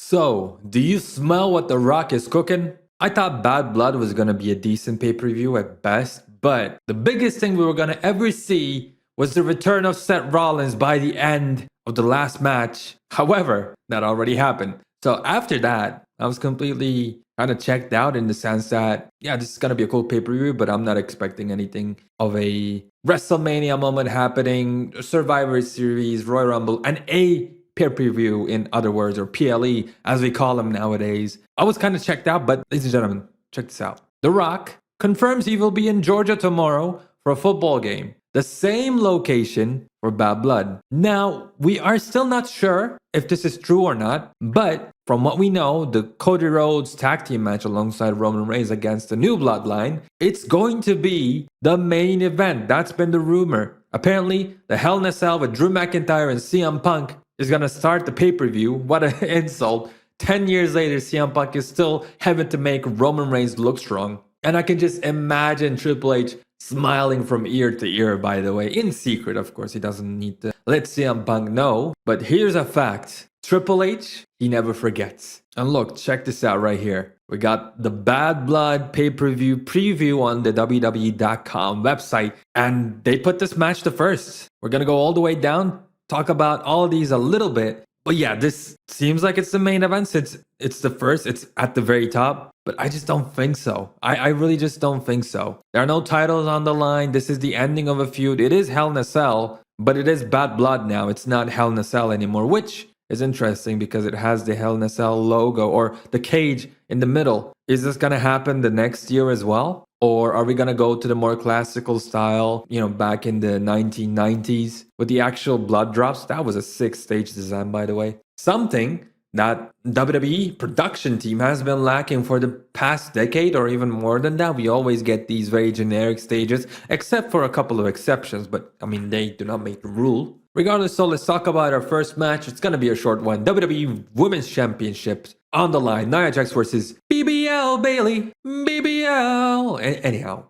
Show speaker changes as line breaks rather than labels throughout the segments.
So, do you smell what The Rock is cooking? I thought Bad Blood was gonna be a decent pay-per-view at best, but the biggest thing we were gonna ever see was the return of Seth Rollins by the end of the last match. However, that already happened. So after that, I was completely kind of checked out in the sense that, yeah, this is gonna be a cool pay-per-view, but I'm not expecting anything of a WrestleMania moment happening, Survivor Series, Royal Rumble, and a pay-per-view, in other words, or PLE as we call them nowadays. I was kind of checked out, but ladies and gentlemen, check this out. The Rock confirms he will be in Georgia tomorrow for a football game. The same location for Bad Blood. Now, we are still not sure if this is true or not, but from what we know, the Cody Rhodes tag team match alongside Roman Reigns against the New Bloodline, it's going to be the main event. That's been the rumor. Apparently, the Hell in a Cell with Drew McIntyre and CM Punk is going to start the pay-per-view. What an insult. 10 years later, CM Punk is still having to make Roman Reigns look strong. And I can just imagine Triple H smiling from ear to ear, by the way. In secret, of course. He doesn't need to let CM Punk know. But here's a fact. Triple H, he never forgets. And look, check this out right here. We got the Bad Blood pay-per-view preview on the WWE.com website. And they put this match to first. We're going to go all the way down, talk about all of these a little bit. But yeah, this seems like it's the main event since it's the first, it's at the very top. But I just don't think so. I really just don't think so. There are no titles on the line. This is the ending of a feud. It is Hell in a Cell, but it is Bad Blood now. It's not Hell in a Cell anymore, which is interesting because it has the Hell in a Cell logo or the cage in the middle. Is this going to happen the next year as well? Or are we going to go to the more classical style, back in the 1990s with the actual blood drops? That was a 6-stage design, by the way. Something that WWE production team has been lacking for the past decade or even more than that. We always get these very generic stages, except for a couple of exceptions. But, they do not make the rule. Regardless, so let's talk about our first match. It's going to be a short one. WWE Women's Championship on the line. Nia Jax versus BBL Bailey. BBL. Anyhow,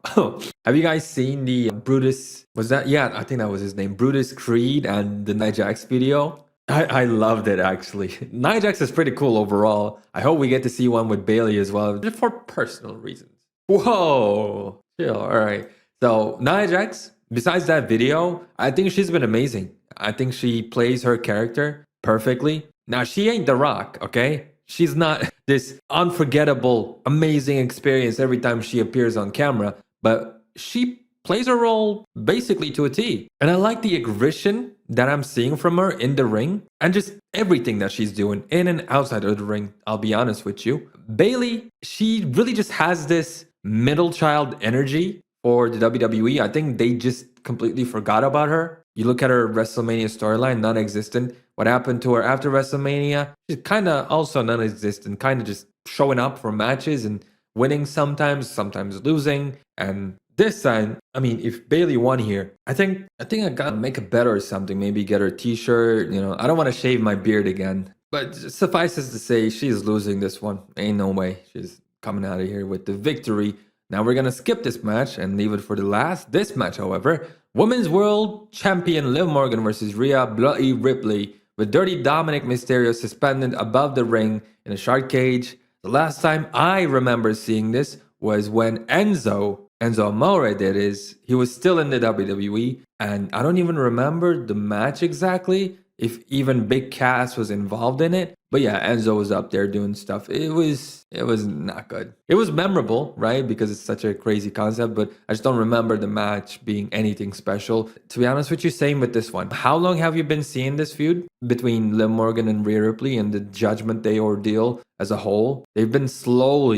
have you guys seen the Brutus? Was that? Yeah, I think that was his name. Brutus Creed and the Nia Jax video. I loved it, actually. Nia Jax is pretty cool overall. I hope we get to see one with Bailey as well, just for personal reasons. Whoa. Chill. All right. So Nia Jax, besides that video, I think she's been amazing. I think she plays her character perfectly. Now, she ain't The Rock, okay? She's not this unforgettable, amazing experience every time she appears on camera, but she plays her role basically to a T. And I like the aggression that I'm seeing from her in the ring and just everything that she's doing in and outside of the ring, I'll be honest with you. Bailey, she really just has this middle child energy for the WWE. I think they just completely forgot about her. You look at her WrestleMania storyline, non-existent. What happened to her after WrestleMania? She's kind of also non-existent, kind of just showing up for matches and winning sometimes losing. And this time, if Bailey won here, I think I gotta make it better or something. Maybe get her t-shirt. I don't want to shave my beard again. But suffices to say, she's losing this one. Ain't no way. She's coming out of here with the victory. Now we're gonna skip this match and leave it for the last. This match, however, Women's World Champion Liv Morgan versus Rhea Bloody Ripley with Dirty Dominic Mysterio suspended above the ring in a shark cage. The last time I remember seeing this was when Enzo Amore, that is, he was still in the WWE, and I don't even remember the match exactly, if even Big Cass was involved in it. But yeah, Enzo was up there doing stuff. It was not good. It was memorable, right? Because it's such a crazy concept, but I just don't remember the match being anything special. To be honest with you, same with this one. How long have you been seeing this feud between Liv Morgan and Rhea Ripley and the Judgment Day ordeal as a whole? They've been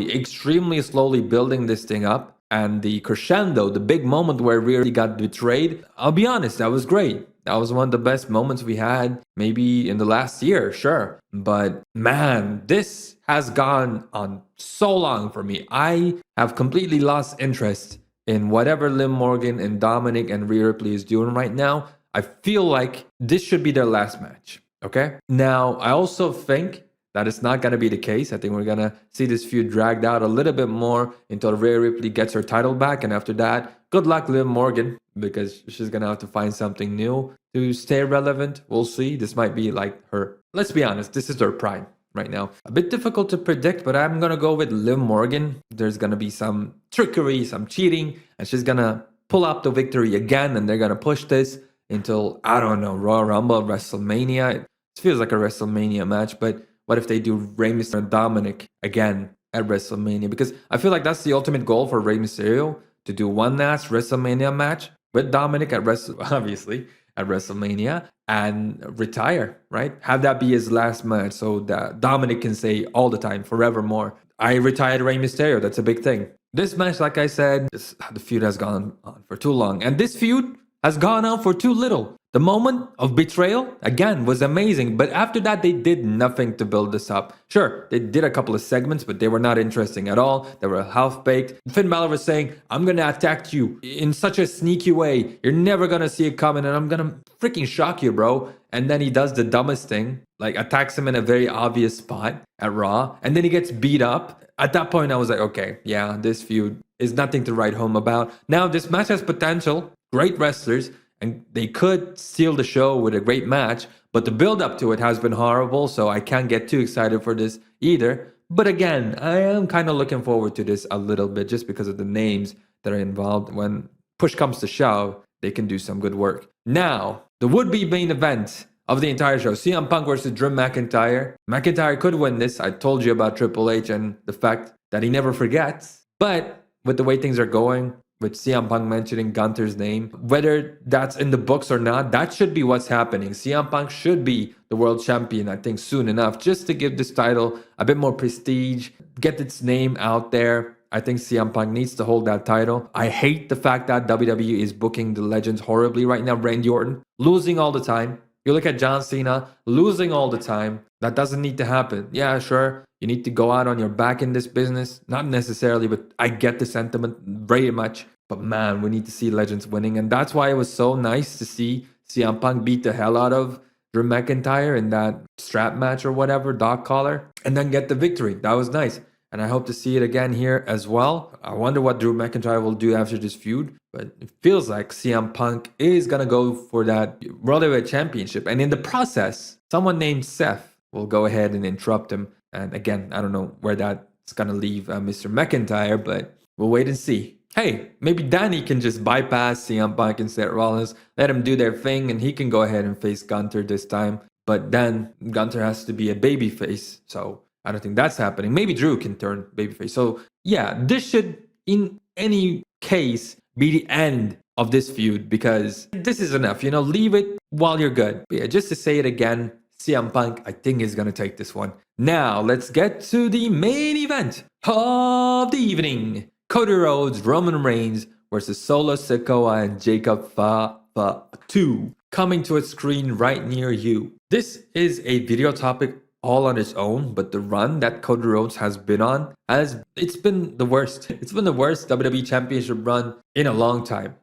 extremely slowly building this thing up. And the crescendo, the big moment where Rhea got betrayed, I'll be honest, that was great. That was one of the best moments we had maybe in the last year, sure. But man, this has gone on so long for me. I have completely lost interest in whatever Liv Morgan and Dominic and Rhea Ripley is doing right now. I feel like this should be their last match, okay? Now, I also think that it's not going to be the case. I think we're going to see this feud dragged out a little bit more until Rhea Ripley gets her title back. And after that, good luck, Liv Morgan, because she's going to have to find something new to stay relevant. We'll see. This might be like her. Let's be honest. This is her prime right now. A bit difficult to predict, but I'm going to go with Liv Morgan. There's going to be some trickery, some cheating, and she's going to pull out the victory again, and they're going to push this until, I don't know, Royal Rumble, WrestleMania. It feels like a WrestleMania match, but what if they do Rey Mysterio and Dominic again at WrestleMania? Because I feel like that's the ultimate goal for Rey Mysterio, to do one last WrestleMania match with Dominic obviously at WrestleMania and retire, right? Have that be his last match so that Dominic can say all the time, forevermore, I retired Rey Mysterio. That's a big thing. This match, like I said, the feud has gone on for too long. And this feud has gone on for too little. The moment of betrayal, again, was amazing. But after that, they did nothing to build this up. Sure, they did a couple of segments, but they were not interesting at all. They were half-baked. Finn Balor was saying, I'm going to attack you in such a sneaky way. You're never going to see it coming, and I'm going to freaking shock you, bro. And then he does the dumbest thing, like attacks him in a very obvious spot at Raw, and then he gets beat up. At that point, I was like, okay, yeah, this feud is nothing to write home about. Now, this match has potential, great wrestlers, and they could steal the show with a great match, but the build-up to it has been horrible, so I can't get too excited for this either. But again, I am kind of looking forward to this a little bit just because of the names that are involved. When push comes to shove, they can do some good work. Now, the would-be main event of the entire show, CM Punk versus Drew McIntyre. McIntyre could win this. I told you about Triple H and the fact that he never forgets. But with the way things are going, with CM Punk mentioning Gunther's name, whether that's in the books or not, that should be what's happening. CM Punk should be the world champion, I think, soon enough, just to give this title a bit more prestige, get its name out there. I think CM Punk needs to hold that title. I hate the fact that WWE is booking the legends horribly right now. Randy Orton losing all the time. You look at John Cena losing all the time. That doesn't need to happen. Yeah, sure. You need to go out on your back in this business. Not necessarily, but I get the sentiment very much. But man, we need to see legends winning. And that's why it was so nice to see CM Punk beat the hell out of Drew McIntyre in that strap match or whatever, dog collar, and then get the victory. That was nice. And I hope to see it again here as well. I wonder what Drew McIntyre will do after this feud. But it feels like CM Punk is going to go for that World Heavyweight Championship. And in the process, someone named Seth will go ahead and interrupt him. And again, I don't know where that's going to leave Mr. McIntyre, but we'll wait and see. Hey, maybe Danny can just bypass CM Punk and Seth Rollins, let him do their thing, and he can go ahead and face Gunther this time. But then Gunther has to be a babyface, so I don't think that's happening. Maybe Drew can turn babyface. So yeah, this should, in any case, be the end of this feud, because this is enough. Leave it while you're good. But yeah, just to say it again, CM Punk, I think, is going to take this one. Now, let's get to the main event of the evening. Cody Rhodes, Roman Reigns versus Solo Sikoa and Jacob Fatu, coming to a screen right near you. This is a video topic all on its own, but the run that Cody Rhodes has been on, it's been the worst. It's been the worst WWE Championship run in a long time.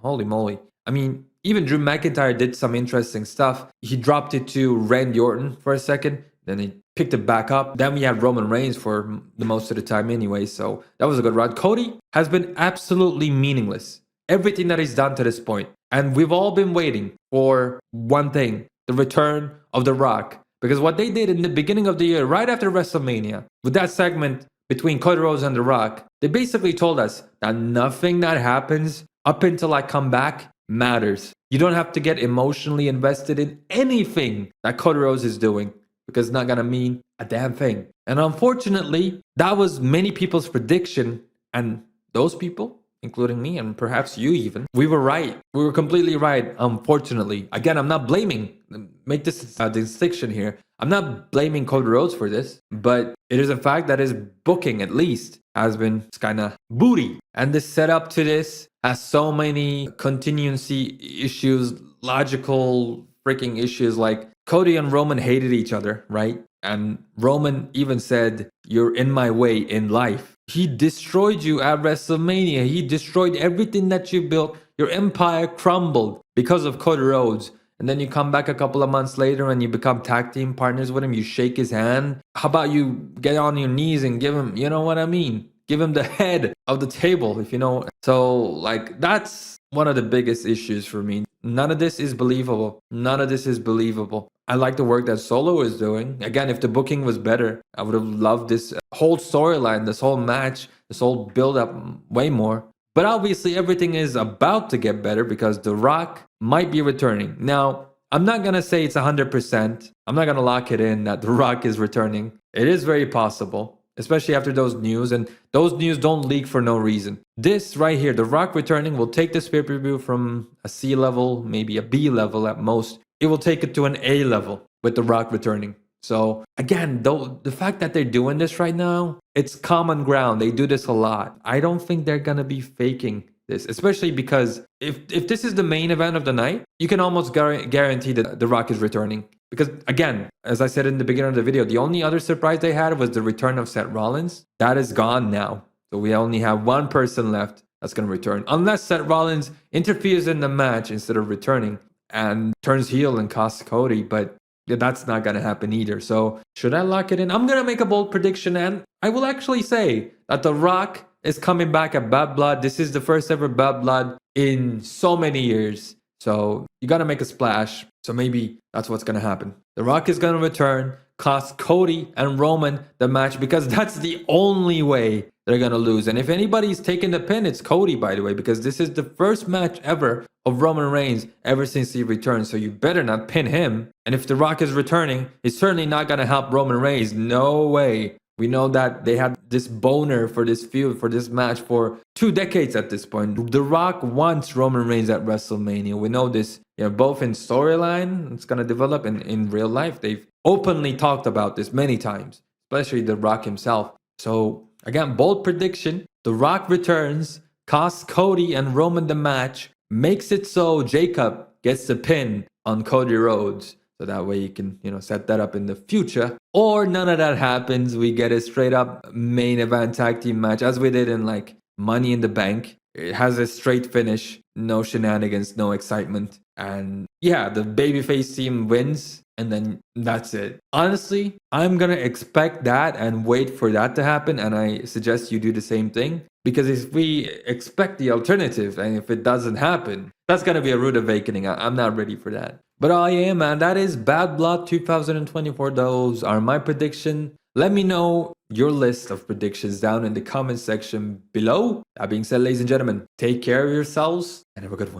Holy moly. I mean, even Drew McIntyre did some interesting stuff. He dropped it to Randy Orton for a second, then he picked it back up. Then we had Roman Reigns for the most of the time anyway, so that was a good run. Cody has been absolutely meaningless. Everything that he's done to this point. And we've all been waiting for one thing, the return of The Rock. Because what they did in the beginning of the year, right after WrestleMania, with that segment between Cody Rhodes and The Rock, they basically told us that nothing that happens up until I come back matters. You don't have to get emotionally invested in anything that Cody Rhodes is doing, because it's not going to mean a damn thing. And unfortunately, that was many people's prediction. And those people, including me and perhaps you even, we were right. We were completely right, unfortunately. Again, I'm not blaming, make this a distinction here. I'm not blaming Cody Rhodes for this, but it is a fact that his booking, at least, has been kind of booty. And the setup to this has so many continuity issues, logical freaking issues, like Cody and Roman hated each other, right? And Roman even said, "You're in my way in life." He destroyed you at WrestleMania. He destroyed everything that you built. Your empire crumbled because of Cody Rhodes. And then you come back a couple of months later and you become tag team partners with him. You shake his hand. How about you get on your knees and give him, you know what I mean? Give him the head of the table, if you know. So, like, that's one of the biggest issues for me. None of this is believable. None of this is believable. I like the work that Solo is doing. Again, if the booking was better, I would have loved this whole storyline, this whole match, this whole build up way more. But obviously, everything is about to get better because The Rock might be returning. Now, I'm not going to say it's 100%. I'm not going to lock it in that The Rock is returning. It is very possible, especially after those news. And those news don't leak for no reason. This right here, The Rock returning, will take this pay-per-view from a C level, maybe a B level at most. It will take it to an A level with The Rock returning. So again, though, the fact that they're doing this right now, it's common ground. They do this a lot. I don't think they're going to be faking this, especially because if this is the main event of the night, you can almost guarantee that The Rock is returning. Because again, as I said in the beginning of the video, the only other surprise they had was the return of Seth Rollins. That is gone now. So we only have one person left that's going to return. Unless Seth Rollins interferes in the match instead of returning and turns heel and costs Cody. But that's not going to happen either. So should I lock it in? I'm going to make a bold prediction, and I will actually say that The Rock is coming back at Bad Blood. This is the first ever Bad Blood in so many years. So you got to make a splash. So maybe that's what's going to happen. The Rock is going to return, cost Cody and Roman the match, because that's the only way they're going to lose. And if anybody's taking the pin, it's Cody, by the way, because this is the first match ever of Roman Reigns ever since he returned. So you better not pin him. And if The Rock is returning, he's certainly not going to help Roman Reigns. No way. We know that they had this boner for this feud, for this match for 2 decades at this point. The Rock wants Roman Reigns at WrestleMania. We know this, both in storyline, it's going to develop, and in real life. They've openly talked about this many times, especially The Rock himself. So again, bold prediction. The Rock returns, costs Cody and Roman the match, makes it so Jacob gets the pin on Cody Rhodes. So that way you can, set that up in the future. Or none of that happens. We get a straight up main event tag team match as we did in like Money in the Bank. It has a straight finish, no shenanigans, no excitement. And yeah, the babyface team wins, and then that's it. Honestly, I'm going to expect that and wait for that to happen. And I suggest you do the same thing. Because if we expect the alternative and if it doesn't happen, that's going to be a rude awakening. I'm not ready for that. But oh yeah, man, that is Bad Blood 2024. Those are my prediction. Let me know your list of predictions down in the comment section below. That being said, ladies and gentlemen, take care of yourselves and have a good one.